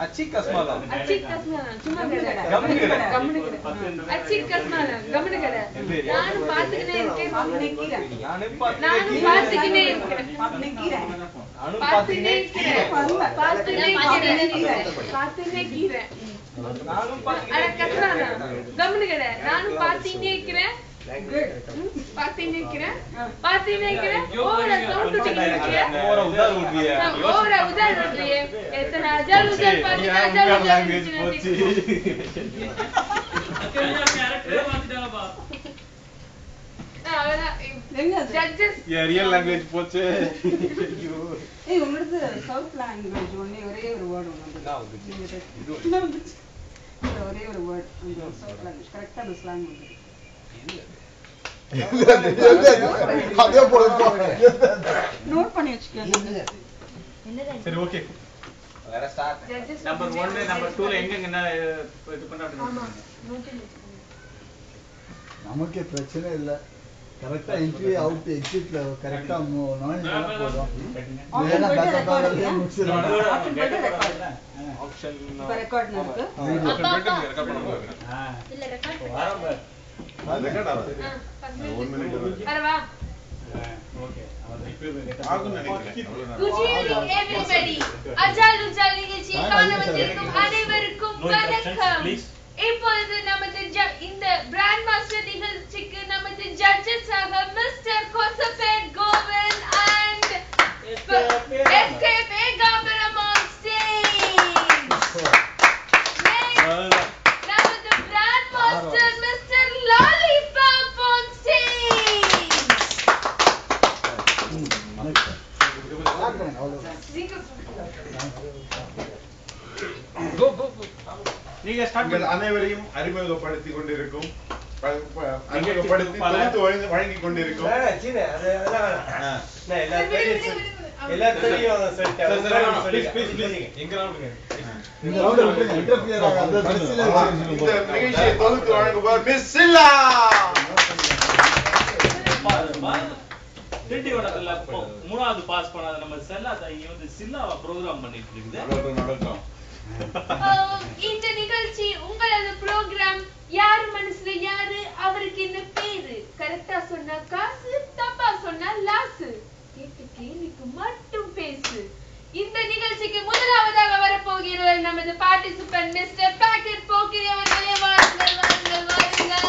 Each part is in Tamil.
Acik kasmala. சும்மா கடை. கம்முனு கடை. அச்சிக் கஸ்மாலா கம்முனு கடை. நானும் பாத்துக்கினே இருக்கேன். நானும் பாத்துக்கினே இருக்கேன். பாத்துக்கினே இருக்கேன். நானும் பாத்துக்கினே கஸ்மாலா கம்முனு கடை. நானும் பாத்துக்கினே இருக்கிறேன். பாத்துக்கினே இருக்கிறேன். ஓவரா சவுண்ட் விட்டுக்கிறேன். ஓவரா உதார் விட்டுறியே. எத்தனை அஜால் உதார் பாத்துக்கிட்டே அஜால் உதார் போச்சு. ரியல் லாங்குவேஜ் போச்சு. ஏய் உங்களுக்கு சவுத் லாங்குவேஜ் ஒண்ணே ஒரே ஒரு வேர்ட் ஒன்னு ஒரே ஒரு வேர்ட் அந்த சவுத் லாங்குவேஜ் கரெக்ட்டா அந்த ஸ்லாங் வந்து அதே போல நோட் பண்ணி வச்சுக்கோங்க. சரி ஓகே. வேற ஸ்டார்ட். நம்பர் 1 நம்பர் 2 ல எங்க என்ன இது பண்றாங்க. ஆமா நோட் பண்ணி நமக்கு பிரச்சனை இல்ல. கரெக்ட்டா என்ட்ரி அவுட் எக்ஸிட்ல கரெக்ட்டா நோயினா போறோம். வேணா பேக்கப் முடிச்சிரலாம். ஆப்ஷன் ரெக்கார்ட் இருக்கு. ரெக்கார்ட் பண்ண போறேன். இல்ல ரெக்கார்ட் வரேன். ரெக்கார்ட் ஆகுது. 1 மினிட் வரவா. ஓகே ஆகும் நினைக்கிறேன். Good evening everybody. அஜால் உஜால் நிகழ்ச்சியை காண வந்திருக்கும் அனைவருக்கும் வணக்கம். இப்பொழுது நமது இந்த பிராண்ட் மாஸ்டர் நிகழ்ச்சிக்கு நமது ஜட்ஜஸ் ஆக மிஸ்டர் கோசபேட் கோவிந்த் and எஸ்கேபே காம்பரம் on stage. நமது brand master mister lollipop on stage. நீங்க ஸ்டார்ட் உங்கள் அனைவரையும் அறிமுகப்படுத்திக் கொண்டிருக்கும் வழங்கிக் கொண்டிருக்கும் நிகழ்ச்சியை தொகுத்து வழங்குவார் மிஸ் சில்லா. மூணாவது பாஸ் பண்ணாத நம்ம செல்லா இங்க வந்து சில்லாவா ப்ரோகிராம் பண்ணிட்டு இருக்குது. இந்த நிகழ்ச்சி உங்களது ப்ரோகிராம் யார் மனசுல யாரு அவருக்கு என்ன பேரு கரெக்டா சொன்னா காசு தப்பா சொன்னா லாசு கேட்டு கேள்விக்கு மட்டும் பேசு. இந்த நிகழ்ச்சிக்கு முதலாவதாக வரப்போகிறார் நமது பார்ட்டிசிபென்ட் மிஸ்டர் பாக்கெட் போக்கிரி அவர்களே. வாருங்கள் வாருங்கள் வாருங்கள்.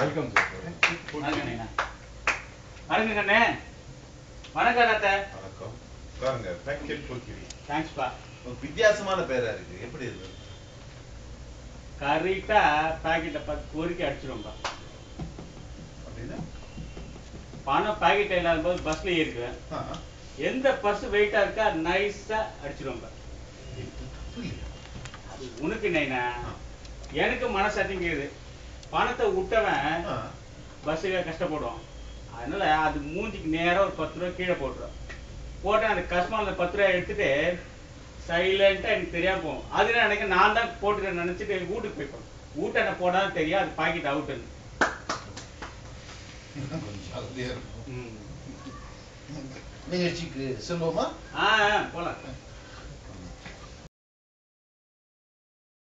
வெல்கம். வணக்கம் கண்ணே. வணக்கம் அண்ணே. வணக்கம். வாங்க பாக்கெட் போக்கிரி. தேங்க்ஸ் பா. வித்தியாசமான பேரா இருக்கு. எப்படி இது? கரெக்ட்டா பாக்கெட்ல கோரிக்கை அடிச்சிரும்பா. அப்படினா பணம் பாக்கெட்ல இல்லாத போது பஸ்ல ஏறிக்குவேன். எந்த பர்ஸ் வெயிட்டா இருக்கா நைஸா அடிச்சிரும்பா. அது உனக்கு நைனா எனக்கு மனசாத்திங்கிறது. பணத்தை விட்டவன் பஸ்ஸுக்கு கஷ்டப்படுவான். அதனால அது மூஞ்சிக்கு நேரா ஒரு 10 ரூபாய் கீழே போட்டுரும். போட்டேன் அந்த கஸ்மால 10 ரூபாய் எடுத்துட்டு சைலண்டா எனக்கு தெரியாம போகும். அது நினைக்க நான் தான் போட்டுக்கிறேன் நினைச்சிட்டு வீட்டுக்கு போய்ப்போம். வீட்டை என்ன போடாத தெரியும் அது பாக்கெட் அவுட். நிகழ்ச்சிக்கு செல்வோமா? போலாம்.